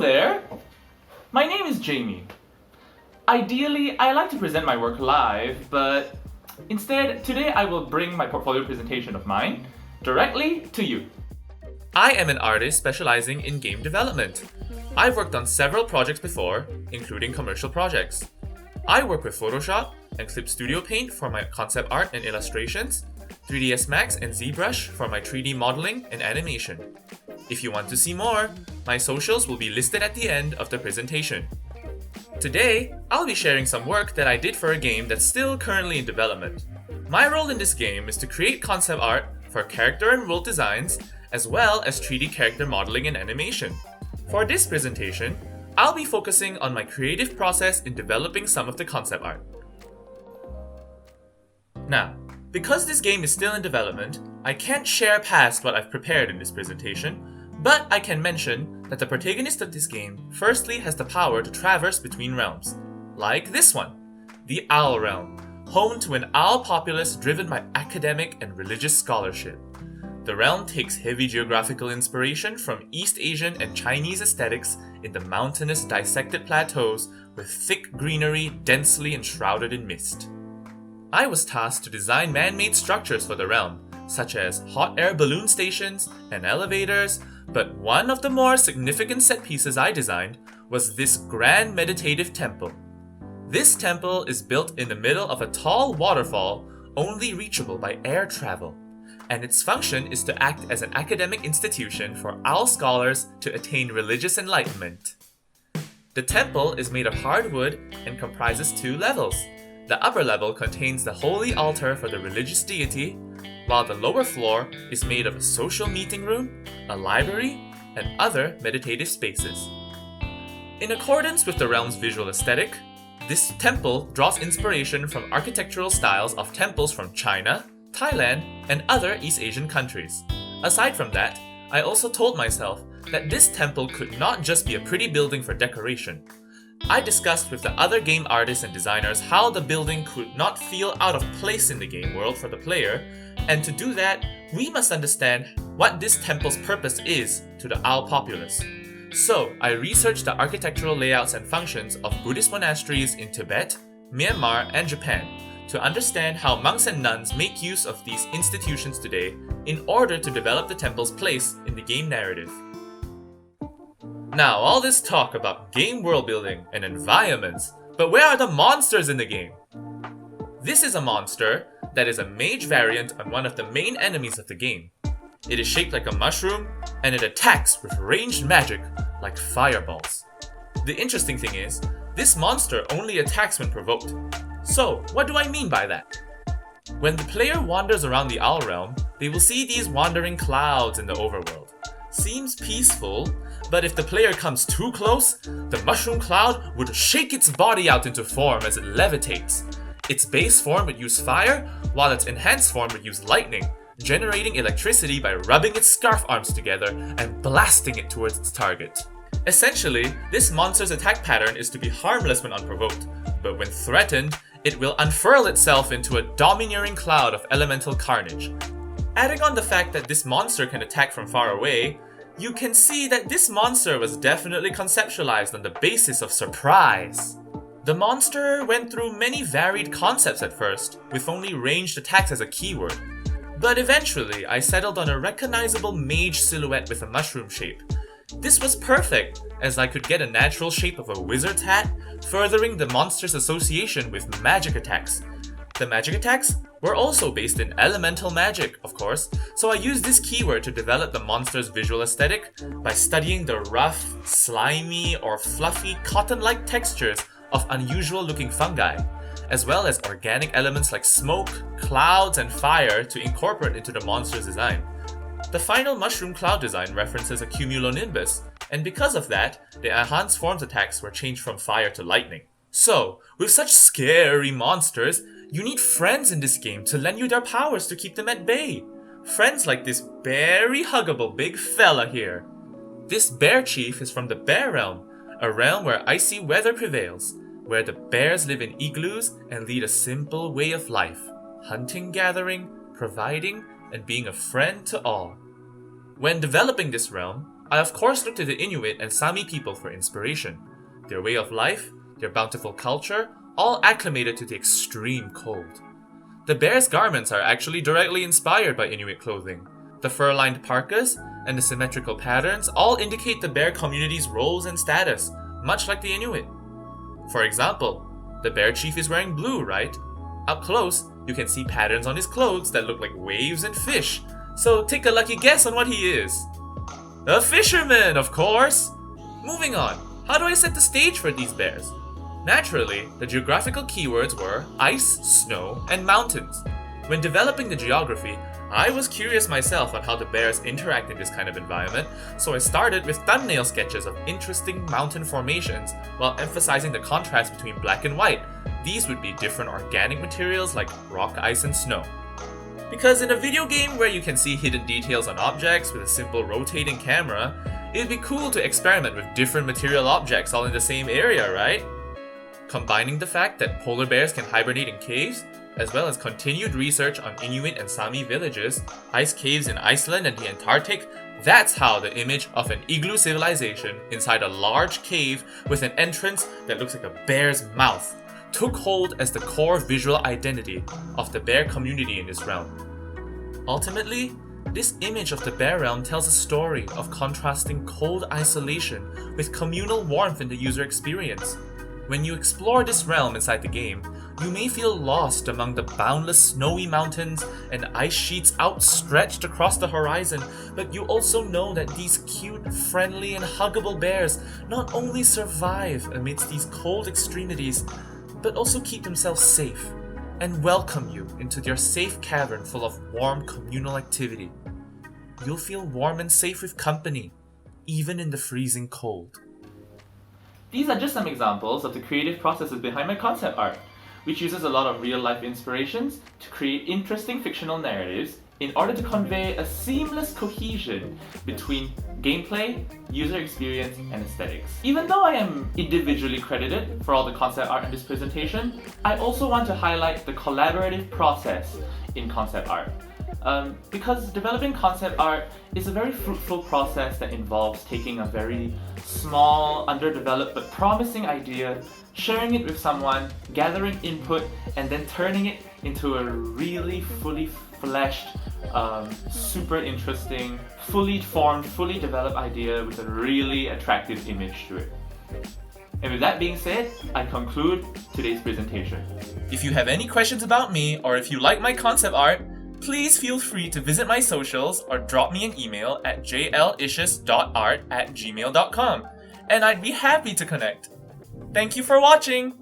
there! My name is Jamie. Ideally, I like to present my work live, but instead, today I will bring my portfolio presentation of mine directly to you. I am an artist specializing in game development. I've worked on several projects before, including commercial projects. I work with Photoshop and Clip Studio Paint for my concept art and illustrations, 3ds Max and ZBrush for my 3D modeling and animation. If you want to see more, my socials will be listed at the end of the presentation. Today, I'll be sharing some work that I did for a game that's still currently in development. My role in this game is to create concept art for character and world designs, as well as 3D character modeling and animation. For this presentation, I'll be focusing on my creative process in developing some of the concept art. Now, because this game is still in development, I can't share past what I've prepared in this presentation, but I can mention that the protagonist of this game firstly has the power to traverse between realms, like this one, the Owl Realm, home to an owl populace driven by academic and religious scholarship. The realm takes heavy geographical inspiration from East Asian and Chinese aesthetics in the mountainous dissected plateaus with thick greenery densely enshrouded in mist. I was tasked to design man-made structures for the realm, such as hot air balloon stations and elevators, but one of the more significant set pieces I designed was this grand meditative temple. This temple is built in the middle of a tall waterfall only reachable by air travel, and its function is to act as an academic institution for owl scholars to attain religious enlightenment. The temple is made of hardwood and comprises 2 levels. The upper level contains the holy altar for the religious deity, while the lower floor is made of a social meeting room, a library, and other meditative spaces. In accordance with the realm's visual aesthetic, this temple draws inspiration from architectural styles of temples from China, Thailand, and other East Asian countries. Aside from that, I also told myself that this temple could not just be a pretty building for decoration. I discussed with the other game artists and designers how the building could not feel out of place in the game world for the player, and to do that, we must understand what this temple's purpose is to the owl populace. So, I researched the architectural layouts and functions of Buddhist monasteries in Tibet, Myanmar, and Japan to understand how monks and nuns make use of these institutions today in order to develop the temple's place in the game narrative. Now, all this talk about game world building and environments, but where are the monsters in the game? This is a monster that is a mage variant on one of the main enemies of the game. It is shaped like a mushroom, and it attacks with ranged magic like fireballs. The interesting thing is, this monster only attacks when provoked. So, what do I mean by that? When the player wanders around the Owl Realm, they will see these wandering clouds in the overworld. Seems peaceful, but if the player comes too close, the mushroom cloud would shake its body out into form as it levitates. Its base form would use fire, while its enhanced form would use lightning, generating electricity by rubbing its scarf arms together and blasting it towards its target. Essentially, this monster's attack pattern is to be harmless when unprovoked, but when threatened, it will unfurl itself into a domineering cloud of elemental carnage. Adding on the fact that this monster can attack from far away, you can see that this monster was definitely conceptualized on the basis of surprise. The monster went through many varied concepts at first, with only ranged attacks as a keyword. But eventually, I settled on a recognizable mage silhouette with a mushroom shape. This was perfect, as I could get a natural shape of a wizard's hat, furthering the monster's association with magic attacks. The magic attacks were also based in elemental magic, of course, so I used this keyword to develop the monster's visual aesthetic by studying the rough, slimy, or fluffy cotton-like textures of unusual-looking fungi, as well as organic elements like smoke, clouds, and fire to incorporate into the monster's design. The final mushroom cloud design references a cumulonimbus, and because of that, the enhanced forms attacks were changed from fire to lightning. So, with such scary monsters, you need friends in this game to lend you their powers to keep them at bay. Friends like this very huggable big fella here. This bear chief is from the Bear Realm, a realm where icy weather prevails, where the bears live in igloos and lead a simple way of life, hunting, gathering, providing, and being a friend to all. When developing this realm, I of course looked to the Inuit and Sami people for inspiration. Their way of life, their bountiful culture, all acclimated to the extreme cold. The bear's garments are actually directly inspired by Inuit clothing. The fur-lined parkas and the symmetrical patterns all indicate the bear community's roles and status, much like the Inuit. For example, the bear chief is wearing blue, right? Up close, you can see patterns on his clothes that look like waves and fish, so take a lucky guess on what he is. A fisherman, of course! Moving on, how do I set the stage for these bears? Naturally, the geographical keywords were ice, snow, and mountains. When developing the geography, I was curious myself on how the bears interact in this kind of environment, so I started with thumbnail sketches of interesting mountain formations while emphasizing the contrast between black and white. These would be different organic materials like rock, ice, and snow. Because in a video game where you can see hidden details on objects with a simple rotating camera, it'd be cool to experiment with different material objects all in the same area, right? Combining the fact that polar bears can hibernate in caves, as well as continued research on Inuit and Sami villages, ice caves in Iceland and the Antarctic, that's how the image of an igloo civilization inside a large cave with an entrance that looks like a bear's mouth took hold as the core visual identity of the bear community in this realm. Ultimately, this image of the bear realm tells a story of contrasting cold isolation with communal warmth in the user experience. When you explore this realm inside the game, you may feel lost among the boundless snowy mountains and ice sheets outstretched across the horizon, but you also know that these cute, friendly, and huggable bears not only survive amidst these cold extremities, but also keep themselves safe and welcome you into their safe cavern full of warm communal activity. You'll feel warm and safe with company, even in the freezing cold. These are just some examples of the creative processes behind my concept art, which uses a lot of real-life inspirations to create interesting fictional narratives in order to convey a seamless cohesion between gameplay, user experience, and aesthetics. Even though I am individually credited for all the concept art in this presentation, I also want to highlight the collaborative process in concept art. Because developing concept art is a very fruitful process that involves taking a very small, underdeveloped but promising idea, sharing it with someone, gathering input, and then turning it into a really fully fleshed, super interesting, fully formed, fully developed idea with a really attractive image to it. And with that being said, I conclude today's presentation. If you have any questions about me, or if you like my concept art, please feel free to visit my socials or drop me an email at JLiciousArt@gmail.com, and I'd be happy to connect. Thank you for watching!